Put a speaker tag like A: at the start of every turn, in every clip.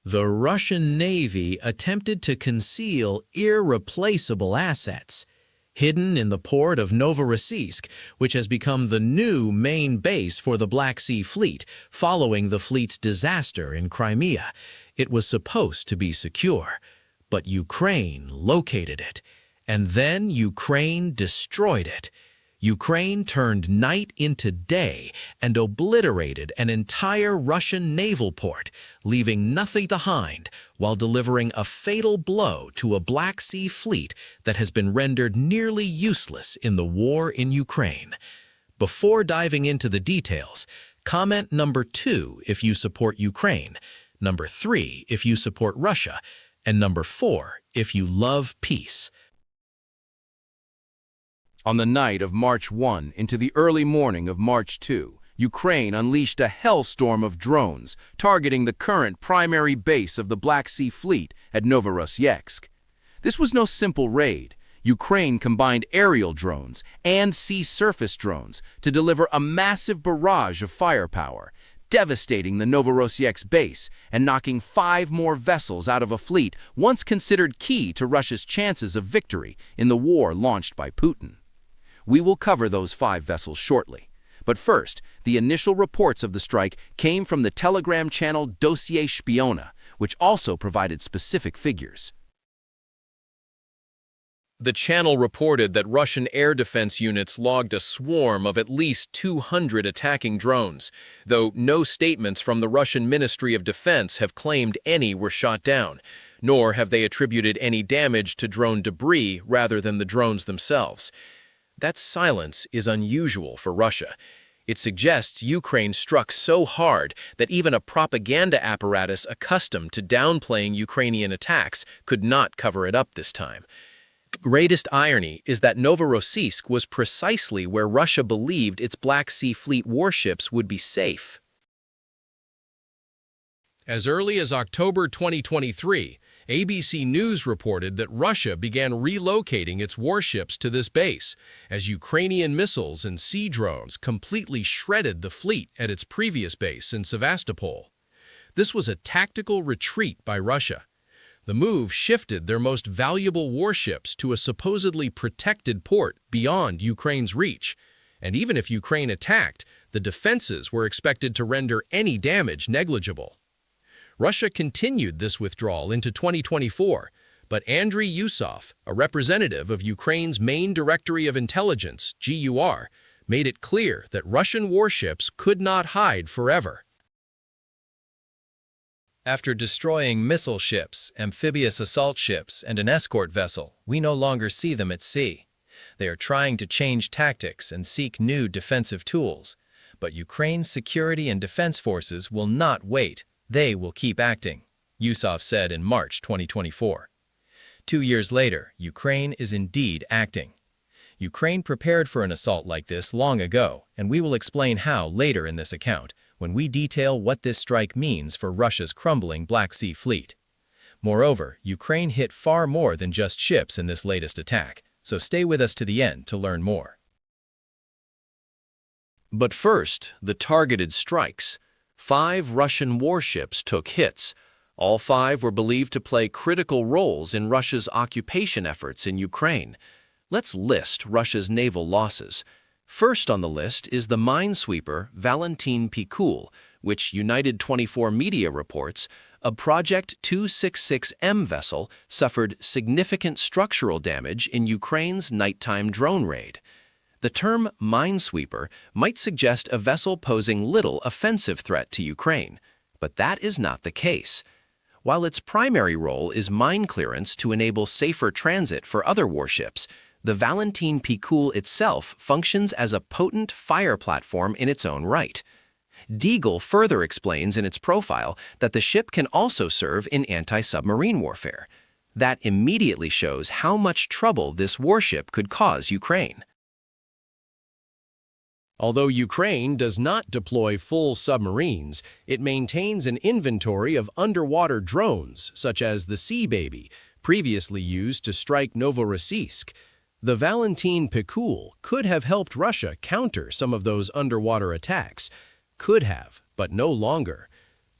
A: The Russian Navy attempted to conceal irreplaceable assets, hidden in the port of Novorossiysk, which has become the new main base for the Black Sea Fleet following the fleet's disaster in Crimea. It was supposed to be secure, but Ukraine located it, and then Ukraine destroyed it. Ukraine turned night into day and obliterated an entire Russian naval port, leaving nothing behind while delivering a fatal blow to a Black Sea fleet that has been rendered nearly useless in the war in Ukraine. Before diving into the details, comment number 2 if you support Ukraine, number 3 if you support Russia, and number 4 if you love peace.
B: On the night of March 1 into the early morning of March 2, Ukraine unleashed a hellstorm of drones targeting the current primary base of the Black Sea Fleet at Novorossiysk. This was no simple raid. Ukraine combined aerial drones and sea surface drones to deliver a massive barrage of firepower, devastating the Novorossiysk base and knocking 5 more vessels out of a fleet once considered key to Russia's chances of victory in the war launched by Putin. We will cover those 5 vessels shortly. But first, the initial reports of the strike came from the Telegram channel Dossier Spiona, which also provided specific figures.
C: The channel reported that Russian air defense units logged a swarm of at least 200 attacking drones, though no statements from the Russian Ministry of Defense have claimed any were shot down, nor have they attributed any damage to drone debris rather than the drones themselves. That silence is unusual for Russia. It suggests Ukraine struck so hard that even a propaganda apparatus accustomed to downplaying Ukrainian attacks could not cover it up this time. The greatest irony is that Novorossiysk was precisely where Russia believed its Black Sea Fleet warships would be safe. As early as October 2023, ABC News reported that Russia began relocating its warships to this base, as Ukrainian missiles and sea drones completely shredded the fleet at its previous base in Sevastopol. This was a tactical retreat by Russia. The move shifted their most valuable warships to a supposedly protected port beyond Ukraine's reach, and even if Ukraine attacked, the defenses were expected to render any damage negligible. Russia continued this withdrawal into 2024, but Andriy Yusov, a representative of Ukraine's main Directory of Intelligence, GUR, made it clear that Russian warships could not hide forever. After destroying missile ships, amphibious assault ships, and an escort vessel, we no longer see them at sea. They are trying to change tactics and seek new defensive tools, but Ukraine's security and defense forces will not wait. They will keep acting, Yusov said in March 2024. 2 years later, Ukraine is indeed acting. Ukraine prepared for an assault like this long ago, and we will explain how later in this account, when we detail what this strike means for Russia's crumbling Black Sea Fleet. Moreover, Ukraine hit far more than just ships in this latest attack, so stay with us to the end to learn more.
A: But first, the targeted strikes. 5 Russian warships took hits. All 5 were believed to play critical roles in Russia's occupation efforts in Ukraine. Let's list Russia's naval losses. First on the list is the minesweeper Valentin Pikul, which United 24 Media reports, a Project 266M vessel suffered significant structural damage in Ukraine's nighttime drone raid. The term minesweeper might suggest a vessel posing little offensive threat to Ukraine, but that is not the case. While its primary role is mine clearance to enable safer transit for other warships, the Valentin Pikul itself functions as a potent fire platform in its own right. Deagle further explains in its profile that the ship can also serve in anti-submarine warfare. That immediately shows how much trouble this warship could cause Ukraine. Although Ukraine does not deploy full submarines, it maintains an inventory of underwater drones, such as the Sea Baby, previously used to strike Novorossiysk. The Valentin Pikul could have helped Russia counter some of those underwater attacks. Could have, but no longer.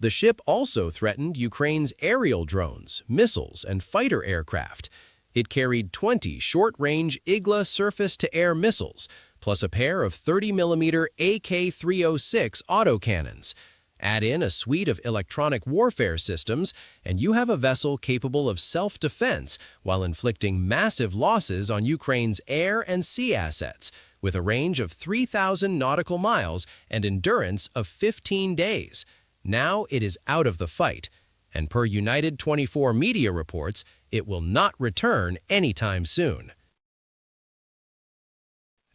A: The ship also threatened Ukraine's aerial drones, missiles, and fighter aircraft. It carried 20 short-range Igla surface-to-air missiles, plus a pair of 30mm AK-306 autocannons. Add in a suite of electronic warfare systems, and you have a vessel capable of self-defense while inflicting massive losses on Ukraine's air and sea assets, with a range of 3,000 nautical miles and endurance of 15 days. Now it is out of the fight, and per United 24 media reports, it will not return anytime soon.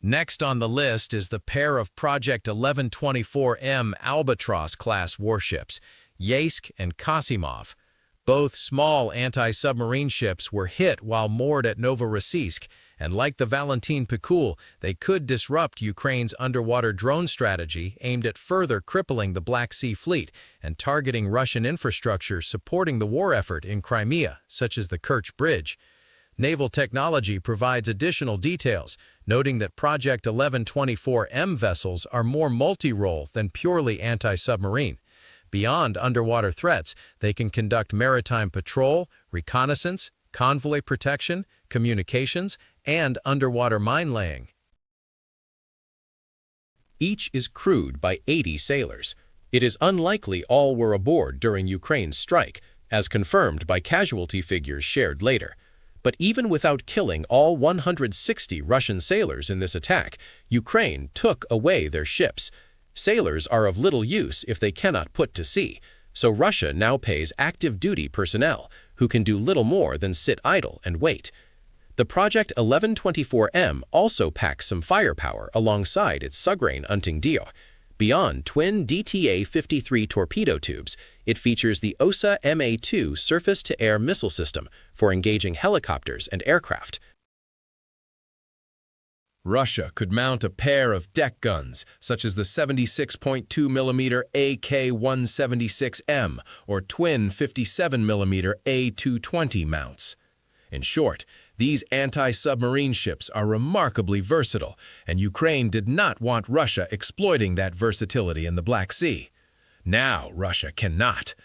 A: Next on the list is the pair of Project 1124M Albatross-class warships, Yeysk and Kasimov. Both small anti-submarine ships were hit while moored at Novorossiysk, and like the Valentin Pikul, they could disrupt Ukraine's underwater drone strategy aimed at further crippling the Black Sea Fleet and targeting Russian infrastructure supporting the war effort in Crimea, such as the Kerch Bridge. Naval Technology provides additional details, noting that Project 1124M vessels are more multi-role than purely anti-submarine. Beyond underwater threats, they can conduct maritime patrol, reconnaissance, convoy protection, communications, and underwater mine laying. Each is crewed by 80 sailors. It is unlikely all were aboard during Ukraine's strike, as confirmed by casualty figures shared later. But even without killing all 160 Russian sailors in this attack, Ukraine took away their ships. Sailors are of little use if they cannot put to sea, so Russia now pays active duty personnel, who can do little more than sit idle and wait. The Project 1124M also packs some firepower alongside its Sugrain Unting Dio. Beyond twin DTA-53 torpedo tubes, it features the OSA MA-2 surface-to-air missile system for engaging helicopters and aircraft.
C: Russia could mount a pair of deck guns, such as the 76.2mm AK-176M or twin 57mm A-220 mounts. In short, these anti-submarine ships are remarkably versatile, and Ukraine did not want Russia exploiting that versatility in the Black Sea. Now Russia cannot.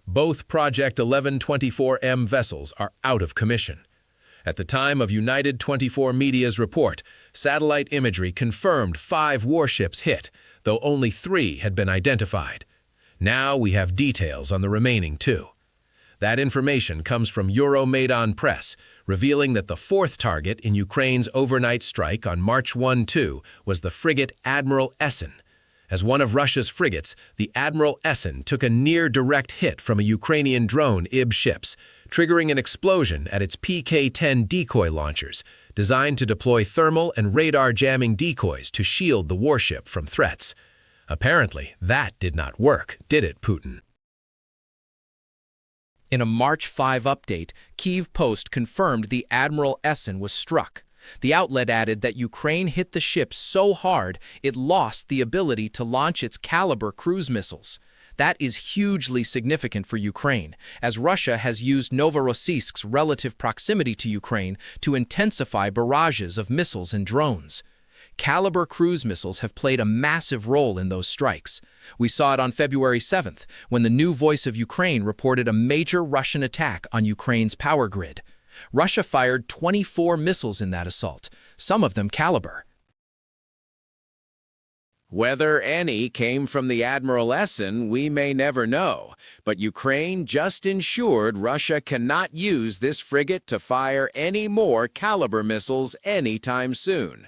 C: Both Project 1124M vessels are out of commission. At the time of United 24 Media's report, satellite imagery confirmed 5 warships hit, though only 3 had been identified. Now we have details on the remaining 2. That information comes from Euromaidan Press, revealing that the 4th target in Ukraine's overnight strike on March 1-2 was the frigate Admiral Essen. As one of Russia's frigates, the Admiral Essen took a near-direct hit from a Ukrainian drone IB ships, triggering an explosion at its PK-10 decoy launchers, designed to deploy thermal and radar jamming decoys to shield the warship from threats. Apparently, that did not work, did it, Putin?
A: In a March 5 update, Kyiv Post confirmed the Admiral Essen was struck. The outlet added that Ukraine hit the ship so hard it lost the ability to launch its Kalibr cruise missiles. That is hugely significant for Ukraine, as Russia has used Novorossiysk's relative proximity to Ukraine to intensify barrages of missiles and drones. Kalibr cruise missiles have played a massive role in those strikes. We saw it on February 7th, when the New Voice of Ukraine reported a major Russian attack on Ukraine's power grid. Russia fired 24 missiles in that assault, some of them Kalibr. Whether any came from the Admiral Essen, we may never know, but Ukraine just ensured Russia cannot use this frigate to fire any more Kalibr missiles anytime soon.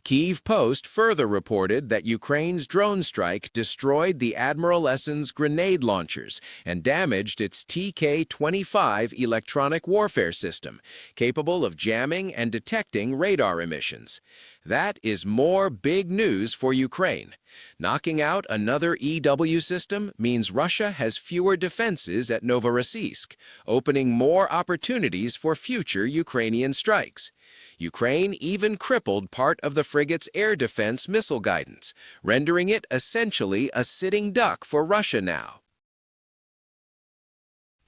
A: Kyiv Post further reported that Ukraine's drone strike destroyed the Admiral Essen's grenade launchers and damaged its TK-25 electronic warfare system, capable of jamming and detecting radar emissions. That is more big news for Ukraine. Knocking out another EW system means Russia has fewer defenses at Novorossiysk, opening more opportunities for future Ukrainian strikes. Ukraine even crippled part of the frigate's air defense missile guidance, rendering it essentially a sitting duck for Russia now.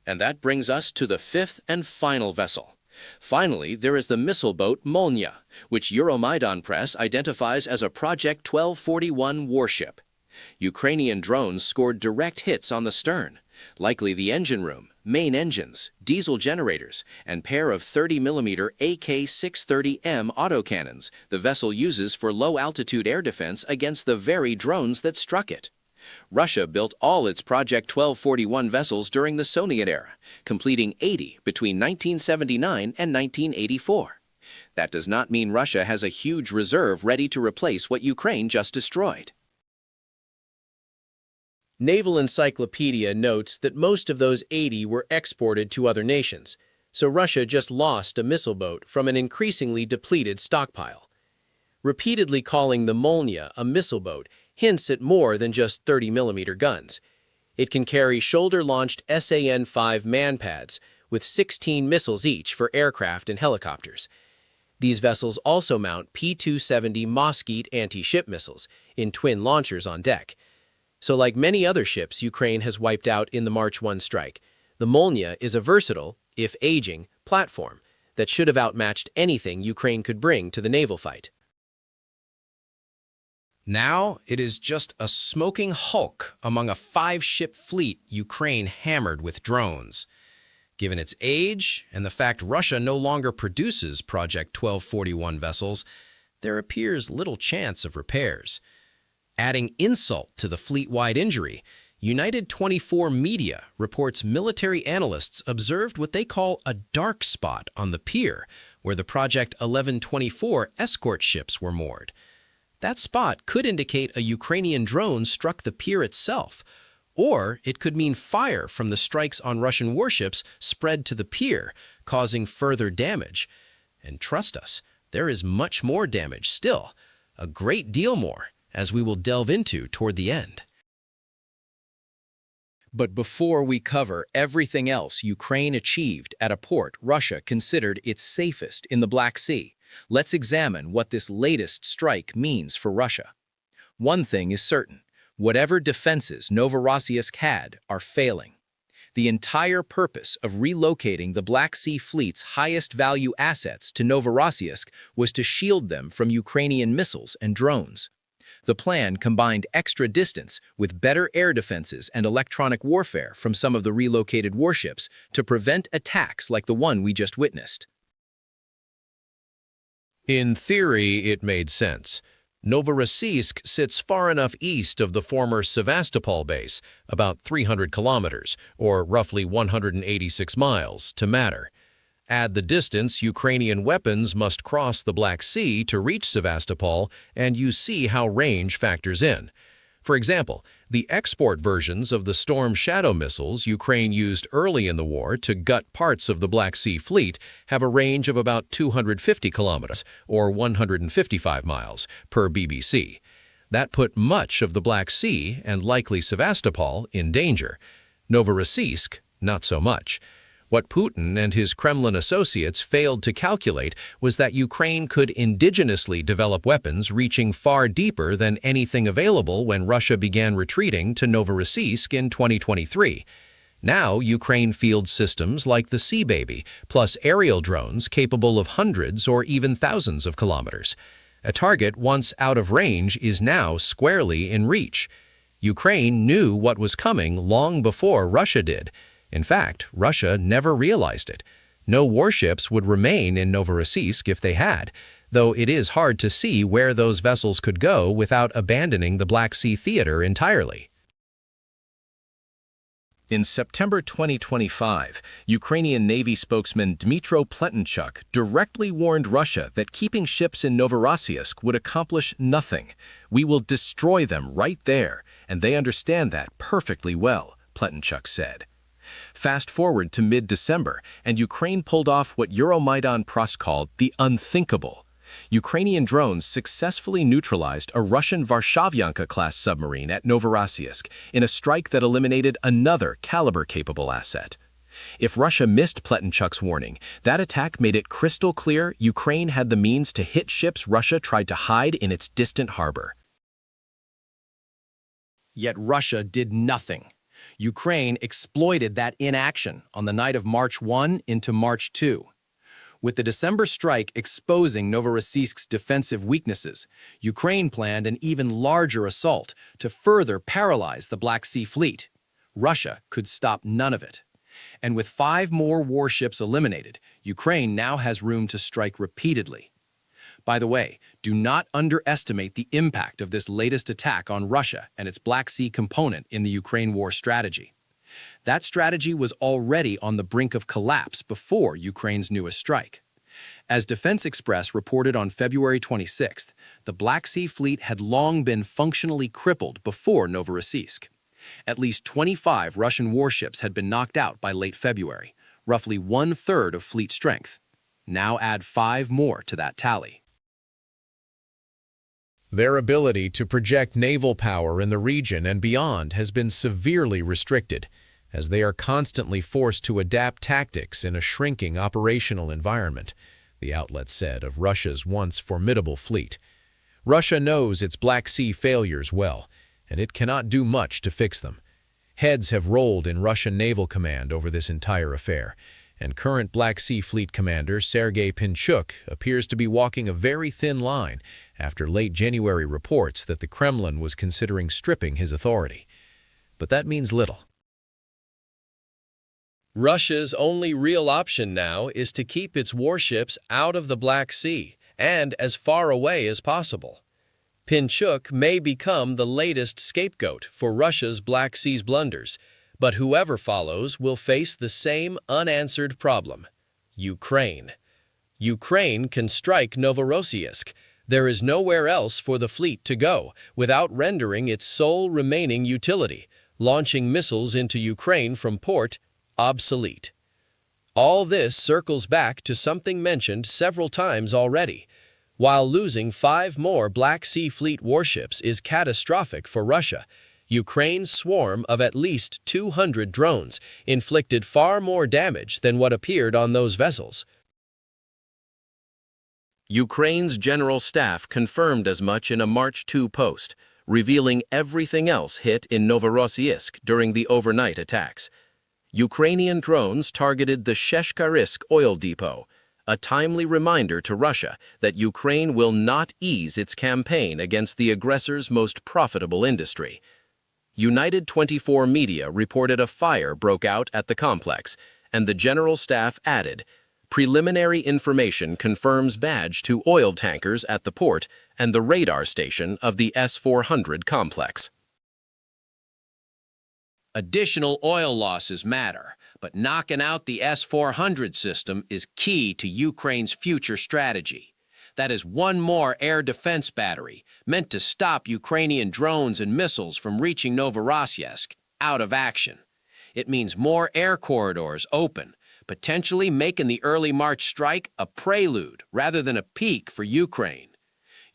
A: And that brings us to the 5th and final vessel. Finally, there is the missile boat Molnya, which Euromaidan Press identifies as a Project 1241 warship. Ukrainian drones scored direct hits on the stern. Likely the engine room, main engines, diesel generators, and pair of 30mm AK-630M autocannons the vessel uses for low-altitude air defense against the very drones that struck it. Russia built all its Project 1241 vessels during the Soviet era, completing 80 between 1979 and 1984. That does not mean Russia has a huge reserve ready to replace what Ukraine just destroyed.
C: Naval Encyclopedia notes that most of those 80 were exported to other nations, so Russia just lost a missile boat from an increasingly depleted stockpile. Repeatedly calling the Molnya a missile boat hints at more than just 30mm guns. It can carry shoulder-launched SAN-5 man-pads with 16 missiles each for aircraft and helicopters. These vessels also mount P-270 Moskit anti-ship missiles in twin launchers on deck. So like many other ships Ukraine has wiped out in the March 1 strike, the Molnya is a versatile, if aging, platform that should have outmatched anything Ukraine could bring to the naval fight. Now it is just a smoking hulk among a 5-ship fleet Ukraine hammered with drones. Given its age and the fact Russia no longer produces Project 1241 vessels, there appears little chance of repairs. Adding insult to the fleet-wide injury, United 24 Media reports military analysts observed what they call a dark spot on the pier where the Project 1124 escort ships were moored. That spot could indicate a Ukrainian drone struck the pier itself, or it could mean fire from the strikes on Russian warships spread to the pier, causing further damage. And trust us, there is much more damage still, a great deal more, as we will delve into toward the end. But before we cover everything else Ukraine achieved at a port Russia considered its safest in the Black Sea, let's examine what this latest strike means for Russia. One thing is certain, whatever defenses Novorossiysk had are failing. The entire purpose of relocating the Black Sea Fleet's highest value assets to Novorossiysk was to shield them from Ukrainian missiles and drones. The plan combined extra distance with better air defenses and electronic warfare from some of the relocated warships to prevent attacks like the one we just witnessed. In theory, it made sense. Novorossiysk sits far enough east of the former Sevastopol base, about 300 kilometers, or roughly 186 miles, to matter. Add the distance Ukrainian weapons must cross the Black Sea to reach Sevastopol, and you see how range factors in. For example, the export versions of the Storm Shadow missiles Ukraine used early in the war to gut parts of the Black Sea Fleet have a range of about 250 kilometers, or 155 miles, per BBC. That put much of the Black Sea, and likely Sevastopol, in danger. Novorossiysk, not so much. What Putin and his Kremlin associates failed to calculate was that Ukraine could indigenously develop weapons reaching far deeper than anything available when Russia began retreating to Novorossiysk in 2023. Now, Ukraine fields systems like the Sea Baby, plus aerial drones capable of hundreds or even thousands of kilometers. A target once out of range is now squarely in reach. Ukraine knew what was coming long before Russia did. In fact, Russia never realized it. No warships would remain in Novorossiysk if they had, though it is hard to see where those vessels could go without abandoning the Black Sea theater entirely. In September 2025, Ukrainian Navy spokesman Dmytro Pletenchuk directly warned Russia that keeping ships in Novorossiysk would accomplish nothing. "We will destroy them right there, and they understand that perfectly well," Pletenchuk said. Fast forward to mid-December, and Ukraine pulled off what Euromaidan Press called the unthinkable. Ukrainian drones successfully neutralized a Russian Varshavyanka-class submarine at Novorossiysk in a strike that eliminated another Kalibr-capable asset. If Russia missed Pletenchuk's warning, that attack made it crystal clear Ukraine had the means to hit ships Russia tried to hide in its distant harbor. Yet Russia did nothing. Ukraine exploited that inaction on the night of March 1 into March 2. With the December strike exposing Novorossiysk's defensive weaknesses, Ukraine planned an even larger assault to further paralyze the Black Sea Fleet.
A: Russia could stop none of it. And with 5 more warships eliminated, Ukraine now has room to strike repeatedly. By the way, do not underestimate the impact of this latest attack on Russia and its Black Sea component in the Ukraine war strategy. That strategy was already on the brink of collapse before Ukraine's newest strike. As Defense Express reported on February 26th, the Black Sea Fleet had long been functionally crippled before Novorossiysk. At least 25 Russian warships had been knocked out by late February, roughly 1/3 of fleet strength. Now add 5 more to that tally.
C: Their ability to project naval power in the region and beyond has been severely restricted, as they are constantly forced to adapt tactics in a shrinking operational environment, the outlet said of Russia's once formidable fleet. Russia knows its Black Sea failures well, and it cannot do much to fix them. Heads have rolled in Russian Naval Command over this entire affair, and current Black Sea Fleet Commander Sergei Pinchuk appears to be walking a very thin line after late January reports that the Kremlin was considering stripping his authority. But that means little.
D: Russia's only real option now is to keep its warships out of the Black Sea and as far away as possible. Pinchuk may become the latest scapegoat for Russia's Black Sea's blunders, but whoever follows will face the same unanswered problem: Ukraine. Ukraine can strike Novorossiysk. There is nowhere else for the fleet to go without rendering its sole remaining utility, launching missiles into Ukraine from port, obsolete. All this circles back to something mentioned several times already. While losing 5 more Black Sea Fleet warships is catastrophic for Russia, Ukraine's swarm of at least 200 drones inflicted far more damage than what appeared on those vessels.
A: Ukraine's General Staff confirmed as much in a March 2 post, revealing everything else hit in Novorossiysk during the overnight attacks. Ukrainian drones targeted the Sheshkarysk oil depot, a timely reminder to Russia that Ukraine will not ease its campaign against the aggressor's most profitable industry. United 24 Media reported a fire broke out at the complex, and the General Staff added, "Preliminary information confirms badge to oil tankers at the port and the radar station of the S-400 complex."
E: Additional oil losses matter, but knocking out the S-400 system is key to Ukraine's future strategy. That is one more air defense battery meant to stop Ukrainian drones and missiles from reaching Novorossiysk out of action. It means more air corridors open, potentially making the early March strike a prelude rather than a peak for Ukraine.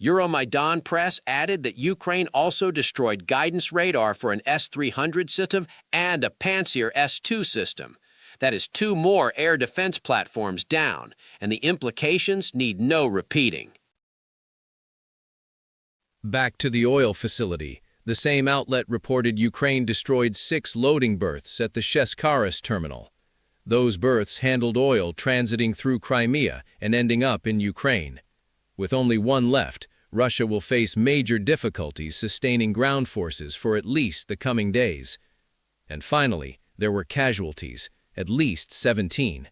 E: Euromaidan Press added that Ukraine also destroyed guidance radar for an S-300 system and a Pantsir S-2 system. That is 2 more air defense platforms down, and the implications need no repeating.
C: Back to the oil facility, the same outlet reported Ukraine destroyed 6 loading berths at the Sheshkarysk terminal. Those berths handled oil transiting through Crimea and ending up in Ukraine. With only 1 left, Russia will face major difficulties sustaining ground forces for at least the coming days. And finally, there were casualties, at least 17.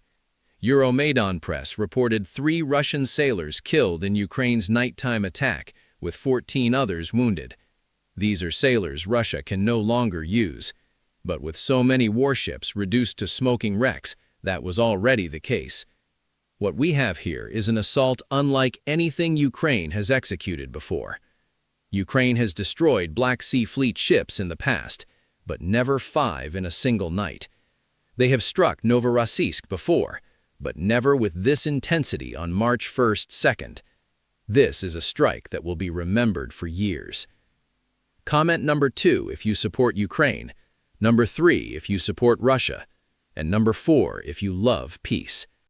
C: Euromaidan Press reported 3 Russian sailors killed in Ukraine's nighttime attack, with 14 others wounded. These are sailors Russia can no longer use. But with so many warships reduced to smoking wrecks, that was already the case. What we have here is an assault unlike anything Ukraine has executed before. Ukraine has destroyed Black Sea Fleet ships in the past, but never 5 in a single night. They have struck Novorossiysk before, but never with this intensity on March 1st-2nd. This is a strike that will be remembered for years. Comment number 2 if you support Ukraine, number 3 if you support Russia, and number 4 if you love peace.